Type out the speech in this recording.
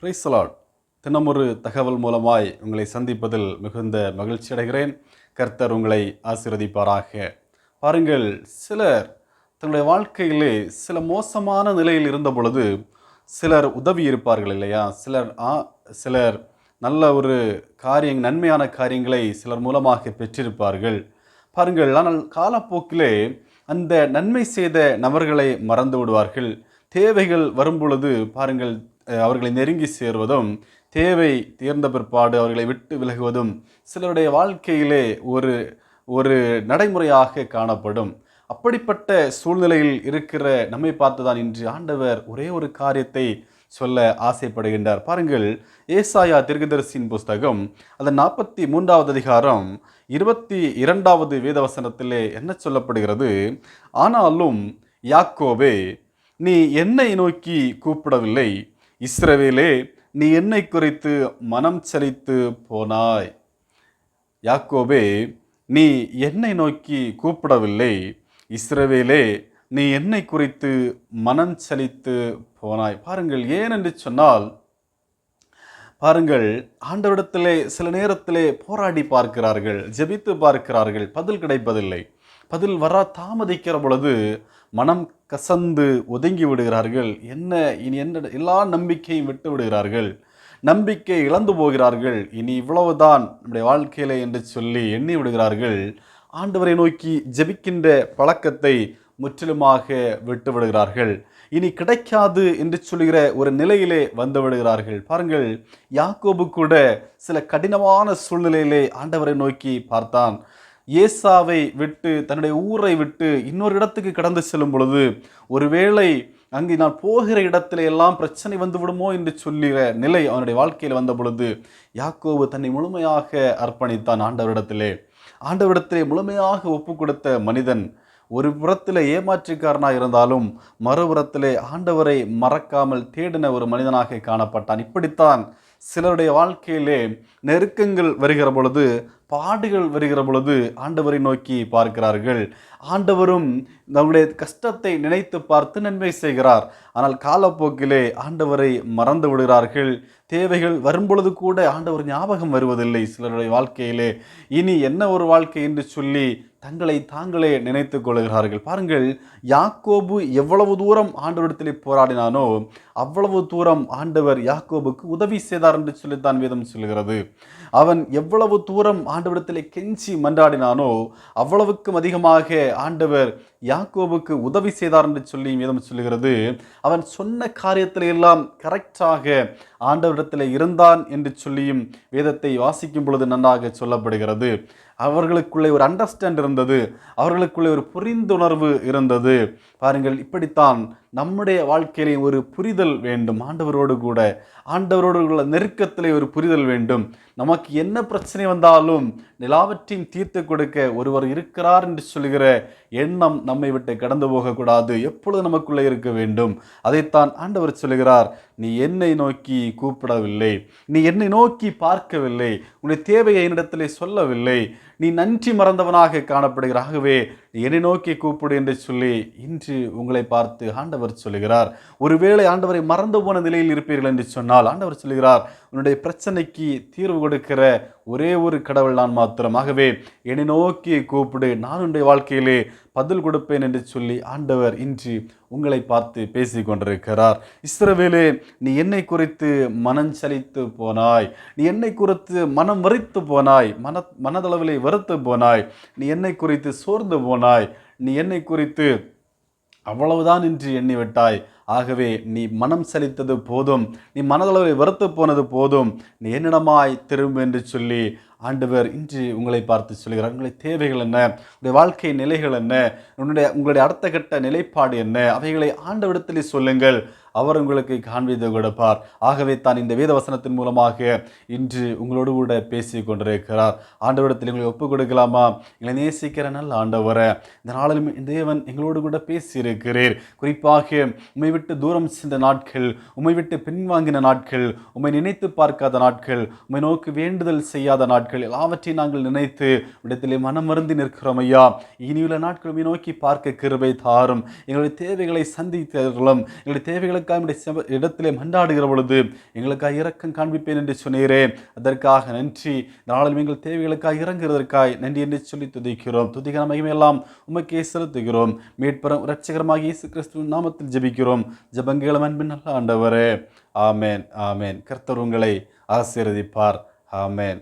Praise the Lord. தினமொரு தகவல் மூலமாய் உங்களை சந்திப்பதில் மிகுந்த மகிழ்ச்சி அடைகிறேன். கர்த்தர் உங்களை ஆசீர்வதிப்பாராக. பாருங்கள், சிலர் தங்களுடைய வாழ்க்கையிலே சில மோசமான நிலையில் இருந்த பொழுது சிலர் உதவி இருப்பார்கள் இல்லையா? சிலர் நல்ல ஒரு நன்மையான காரியங்களை சிலர் மூலமாக பெற்றிருப்பார்கள். பாருங்கள், ஆனால் காலப்போக்கிலே அந்த நன்மை செய்த நபர்களை மறந்து விடுவார்கள். தேவைகள் வரும்பொழுது பாருங்கள், அவர்களை நெருங்கி சேருவதும், தேவை தீர்ந்த பிற்பாடு அவர்களை விட்டு விலகுவதும் சிலருடைய வாழ்க்கையிலே ஒரு ஒரு நடைமுறையாக காணப்படும். அப்படிப்பட்ட சூழ்நிலையில் இருக்கிற நம்மை பார்த்துதான் இன்று ஆண்டவர் ஒரே ஒரு காரியத்தை சொல்ல ஆசைப்படுகின்றார். பாருங்கள், ஏசாயா தீர்க்கதரிசியின் புஸ்தகம் அதன் 43வது அதிகாரம் 22வது வேதவசனத்திலே என்ன சொல்லப்படுகிறது? ஆனாலும் யாக்கோபே, நீ என்னை நோக்கி கூப்பிடவில்லை, இஸ்ரவேலே, நீ என்னை குறித்து மனம் சலித்து போனாய். யாக்கோபே, நீ என்னை நோக்கி கூப்பிடவில்லை, இஸ்ரவேலே, நீ என்னை குறித்து மனம் சலித்து போனாய். பாருங்கள், ஏன் என்று சொன்னால், பாருங்கள், ஆண்டவரிடத்திலே சில நேரத்திலே போராடி பார்க்கிறார்கள், ஜெபித்து பார்க்கிறார்கள், பதில் கிடைப்பதில்லை. பதில் தாமதிக்கிற பொழுது மனம் கசந்து ஒதுங்கி விடுகிறார்கள். இனி என்ன எல்லா நம்பிக்கையும் விட்டு விடுகிறார்கள். நம்பிக்கை இழந்து போகிறார்கள். இனி இவ்வளவுதான் நம்முடைய வாழ்க்கையிலே என்று சொல்லி எண்ணி விடுகிறார்கள். ஆண்டவரை நோக்கி ஜெபிக்கின்ற பழக்கத்தை முற்றிலுமாக விட்டு விடுகிறார்கள். இனி கிடைக்காது என்று சொல்கிற ஒரு நிலையிலே வந்து விடுகிறார்கள். பாருங்கள், யாக்கோபு கூட சில கடினமான சூழ்நிலையிலே ஆண்டவரை நோக்கி பார்த்தான். ஏசாவை விட்டு, தன்னுடைய ஊரை விட்டு இன்னொரு இடத்துக்கு கடந்து செல்லும் பொழுது, ஒருவேளை அங்கு நான் போகிற இடத்துல எல்லாம் பிரச்சனை வந்து விடுமோ என்று சொல்லுகிற நிலை அவனுடைய வாழ்க்கையில் வந்த பொழுது, யாக்கோபு தன்னை முழுமையாக அர்ப்பணித்தான் ஆண்டவரிடத்திலே முழுமையாக ஒப்பு கொடுத்த மனிதன். ஒரு புறத்திலே ஏமாற்றுக்காரனாக இருந்தாலும் மறுபுறத்திலே ஆண்டவரை மறக்காமல் தேடின ஒரு மனிதனாக காணப்பட்டான். இப்படித்தான் சிலருடைய வாழ்க்கையிலே நெருக்கங்கள் வருகிற பொழுது, பாடுகள் வருகிற பொழுது ஆண்டவரை நோக்கி பார்க்கிறார்கள். ஆண்டவரும் நம்முடைய கஷ்டத்தை நினைத்து பார்த்து நன்மை செய்கிறார். ஆனால் காலப்போக்கிலே ஆண்டவரை மறந்து விடுகிறார்கள். தேவைகள் வரும்பொழுது கூட ஆண்டவர் ஞாபகம் வருவதில்லை சிலருடைய வாழ்க்கையிலே. இனி என்ன ஒரு வாழ்க்கை என்று சொல்லி தங்களை தாங்களே நினைத்து கொள்கிறார்கள். பாருங்கள், யாக்கோபு எவ்வளவு தூரம் ஆண்டவரிடத்திலே போராடினானோ அவ்வளவு தூரம் ஆண்டவர் யாக்கோபுக்கு உதவி செய்தார் என்று சொல்லித்தான் வேதம் சொல்கிறது. அவன் எவ்வளவு தூரம் ஆண்டவரிடத்திலே கெஞ்சி மன்றாடினானோ அவ்வளவுக்கும் அதிகமாக ஆண்டவர் யாக்கோபுக்கு உதவி செய்தார் என்று சொல்லி வேதம் சொல்கிறது. அவன் சொன்ன காரியத்தில எல்லாம் கரெக்டாக ஆண்டவரிடத்தில் இருந்தான் என்று சொல்லியும் வேதத்தை வாசிக்கும் பொழுது நன்றாக சொல்லப்படுகிறது. அவர்களுக்குள்ளே ஒரு அண்டர்ஸ்டாண்ட் இருந்தது, அவர்களுக்குள்ளே ஒரு புரிந்துணர்வு இருந்தது. பாருங்கள், இப்படித்தான் நம்முடைய வாழ்க்கையிலே ஒரு புரிதல் வேண்டும். ஆண்டவரோடு உள்ள நெருக்கத்திலே ஒரு புரிதல் வேண்டும். நமக்கு என்ன பிரச்சனை வந்தாலும் எல்லாவற்றையும் தீர்த்து கொடுக்க ஒருவர் இருக்கிறார் என்று சொல்கிற எண்ணம் நம்மை விட்டு கடந்து போகக்கூடாது, எப்பொழுது நமக்குள்ளே இருக்க வேண்டும். அதைத்தான் ஆண்டவர் சொல்கிறார், நீ என்னை நோக்கி கூப்பிடவில்லை, நீ என்னை நோக்கி பார்க்கவில்லை, உன்னுடைய தேவையை என்னிடத்திலே சொல்லவில்லை, நீ நன்றி மறந்தவனாக காணப்படுகிற. ஆகவே என்னை நோக்கி கூப்பிடு என்று சொல்லி இன்று உங்களை பார்த்து ஆண்டவர் சொல்லுகிறார். ஒருவேளை ஆண்டவரை மறந்து போன நிலையில் இருப்பீர்கள் என்று சொன்னால் ஆண்டவர் சொல்லுகிறார், உன்னுடைய பிரச்சனைக்கு தீர்வு கொடுக்கிற ஒரே ஒரு கடவுள் நான் மாத்திரம். ஆகவே என்னை நோக்கி கூப்பிடு, நான் உன்னுடைய வாழ்க்கையிலே பதில் கொடுப்பேன் என்று சொல்லி ஆண்டவர் இன்று உங்களை பார்த்து பேசி கொண்டிருக்கிறார். இஸ்ரவேலே, நீ என்னை குறித்து மனம் சலித்து போனாய், நீ என்னை குறித்து மனம் வெறுத்து போனாய், மனதளவிலே வெறுத்து போனாய், நீ என்னை குறித்து சோர்ந்து போனாய், நீ என்னை குறித்து அவ்வளவுதான் என்று எண்ணிவிட்டாய். ஆகவே நீ மனம் சலித்தது போதும், நீ மனதளவை வெறுத்து போனது போதும், நீ என்னிடமாய் திரும்ப என்று சொல்லி ஆண்டவர் இன்று உங்களை பார்த்து சொல்கிறார். உங்களுடைய தேவைகள் என்ன, உங்களுடைய வாழ்க்கை நிலைகள் என்ன, உங்களுடைய அடுத்த கட்ட நிலைப்பாடு என்ன, அவைகளை ஆண்டவரிடத்திலே சொல்லுங்கள், அவர் உங்களுக்கு காண்பித்து கொடுப்பார். ஆகவே தான் இந்த வேத வசனத்தின் மூலமாக இன்று உங்களோடு கூட பேசி கொண்டிருக்கிறார். ஆண்டவரிடத்தில் எங்களை ஒப்புக் கொடுக்கலாமா? எங்களை நேசிக்கிற நல்ல ஆண்டவரை, இந்த நாளிலும் தேவன் எங்களோடு கூட பேசியிருக்கிறீர். குறிப்பாக உம்மை விட்டு தூரம் சென்ற நாட்கள், உம்மை விட்டு பின்வாங்கின நாட்கள், உம்மை நினைத்து பார்க்காத நாட்கள், உம்மை நோக்கி வேண்டுதல் செய்யாத நாட்கள் எல்லாவற்றையும் நாங்கள் நினைத்து இடத்திலே மனம் மருந்தி நிற்கிறோம் ஐயா. இனியுள்ள நாட்கள் உம்மை நோக்கி பார்க்க கிருபை தாரும். எங்களுடைய தேவைகளை சந்தித்தவர்களும், எங்களுடைய தேவைகளுக்கு எங்களுக்காக உம்முடைய இடத்திலே மன்றாடுகிற பொழுது எங்களுக்காக இரக்கம் காண்பிப்பேன் என்று சொன்னீரே. அதற்காக நன்றி. நாளில் எங்கள் தேவைகளுக்காக இறங்குகிறதற்காய் நன்றி என்று சொல்லி துதிக்கிறோம். துதிக்கிற மகிமையெல்லாம் உமக்கே செலுத்துகிறோம். மீட்பரும் இரட்சகரமாக இயேசு கிறிஸ்துவின் நாமத்தில் ஜெபிக்கிறோம். ஜெபங்களும் அன்பின் நல்ல ஆண்டவரே. ஆமேன், ஆமேன். கர்த்தர் உங்களை ஆசீர்வதிப்பார். ஆமேன்.